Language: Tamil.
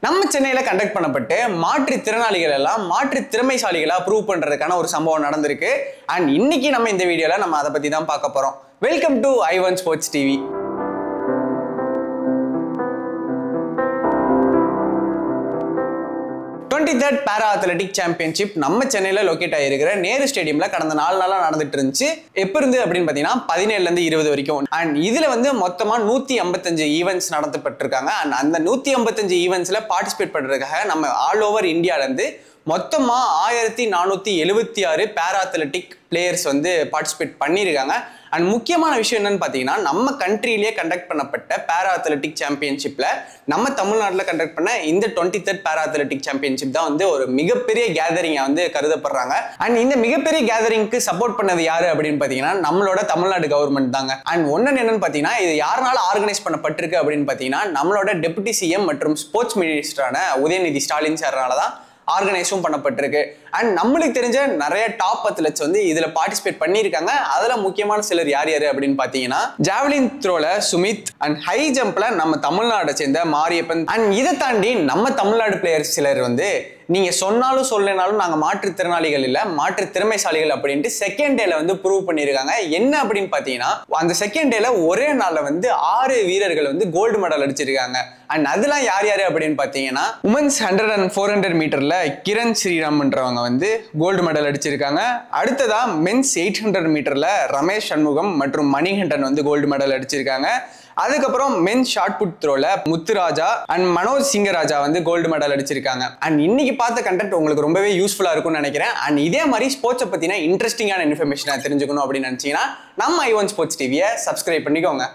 நம்ம சென்னையில கண்டக்ட் பண்ணப்பட்டு மாற்றுத்திறனாளிகள் எல்லாம் மாற்றுத்திறமைசாலிகளா ப்ரூவ் பண்றதுக்கான ஒரு சம்பவம் நடந்திருக்கு. அண்ட் இன்னைக்கு நம்ம இந்த வீடியோல நம்ம அதை பத்தி தான் பார்க்க போறோம். Welcome to I1 Sports TV. 23rd Para Athletic Championship நம்ம சென்னையில லொகேட் ஆகிருக்கிற நேரு ஸ்டேடியம்ல கடந்த 4 நாளா நடந்துட்டு இருந்துச்சு. எப்ப இருந்து அப்படின்னு பாத்தீங்கன்னா 17ல இருந்து 20 வரைக்கும். அண்ட் இதுல வந்து மொத்தமா 155 ஈவெண்ட்ஸ் நடத்தப்பட்டிருக்காங்க. அண்ட் அந்த 155 ஈவெண்ட்ஸ்ல பார்ட்டிசிபேட் பண்றதுக்காக நம்ம ஆல் ஓவர் இந்தியால இருந்து மொத்தமா 1476 பேரா அத்லெட்டிக் பிளேயர்ஸ் வந்து பார்ட்டிசிபேட் பண்ணியிருக்காங்க. அண்ட் முக்கியமான விஷயம் என்னன்னு பார்த்தீங்கன்னா, நம்ம கண்ட்ரிலேயே கண்டக்ட் பண்ணப்பட்ட பேரா அத்லெட்டிக் சாம்பியன்ஷிப்ல நம்ம தமிழ்நாட்டில் கண்டக்ட் பண்ண இந்த 23rd பேரா அத்லெட்டிக் சாம்பியன்ஷிப் தான் வந்து ஒரு மிகப்பெரிய கேதரிங்கா வந்து கருதப்படுறாங்க. அண்ட் இந்த மிகப்பெரிய கேதரிங்க்கு சப்போர்ட் பண்ணது யாரு அப்படின்னு பார்த்தீங்கன்னா, நம்மளோட தமிழ்நாடு கவர்மெண்ட் தாங்க. அண்ட் ஒன்னு என்னன்னு பார்த்தீங்கன்னா, இது யாருனால ஆர்கனைஸ் பண்ணப்பட்டிருக்கு அப்படின்னு பார்த்தீங்கன்னா, நம்மளோட டெபுட்டி சிஎம் மற்றும் ஸ்போர்ட்ஸ் மினிஸ்டரான உதயநிதி ஸ்டாலின் சார்னால தான் ஆர்கனைஸும் பண்ணப்பட்டிருக்கு. அண்ட் நம்மளுக்கு தெரிஞ்ச நிறைய டாப் அத்லெட்ஸ் வந்து இதுல பார்ட்டிசிபேட் பண்ணியிருக்காங்க. அதுல முக்கியமான சிலர் யார் யாரு அப்படின்னு பாத்தீங்கன்னா, ஜாவ்லின் த்ரோல சுமித், அண்ட் ஹை ஜம்ப்ல நம்ம தமிழ்நாட்டை சேர்ந்த மாரியப்பன். அண்ட் இதை தாண்டி நம்ம தமிழ்நாடு பிளேயர்ஸ் சிலர் வந்து நீங்க சொன்னாலும் சொல்லனாலும் நாங்க மாற்றுத்திறனாளிகள் இல்ல மாற்றுத்திறமைசாலிகள் அப்படின்ட்டு செகண்ட் டேல வந்து ப்ரூவ் பண்ணியிருக்காங்க. என்ன அப்படின்னு பாத்தீங்கன்னா, அந்த செகண்ட் டேல ஒரே நாள்ல வந்து 6 வீரர்கள் வந்து கோல்டு மெடல் அடிச்சிருக்காங்க. அண்ட் அதெல்லாம் யார் யாரு அப்படின்னு பாத்தீங்கன்னா, உமன்ஸ் 100 and 400 மீட்டர்ல கிரண் ஸ்ரீராம்ன்றவங்க வந்து கோல்டு மெடல் அடிச்சிருக்காங்க. அடுத்ததா மென்ஸ் 800 மீட்டர்ல ரமேஷ் சண்முகம் மற்றும் மணிகண்டன் வந்து கோல்டு மெடல் அடிச்சிருக்காங்க. அதுக்கப்புறம் மென்ஸ் ஷார்ட் புட் த்ரோல முத்துராஜா அண்ட் மனோஜ் சிங்கராஜா வந்து கோல்டு மெடல் அடிச்சிருக்காங்க. அண்ட் இன்னைக்கு பார்த்த கண்டென்ட் உங்களுக்கு ரொம்பவே யூஸ்ஃபுல்லா இருக்கும்னு நினைக்கிறேன். அண்ட் இதே மாதிரி ஸ்போர்ட்ஸை பத்தின இன்ட்ரெஸ்டிங்கான இன்ஃபர்மேஷனை தெரிஞ்சுக்கணும் அப்படின்னு நினைச்சீங்கன்னா நம்ம I1 Sports TV-யை சப்ஸ்கிரைப் பண்ணிக்கோங்க.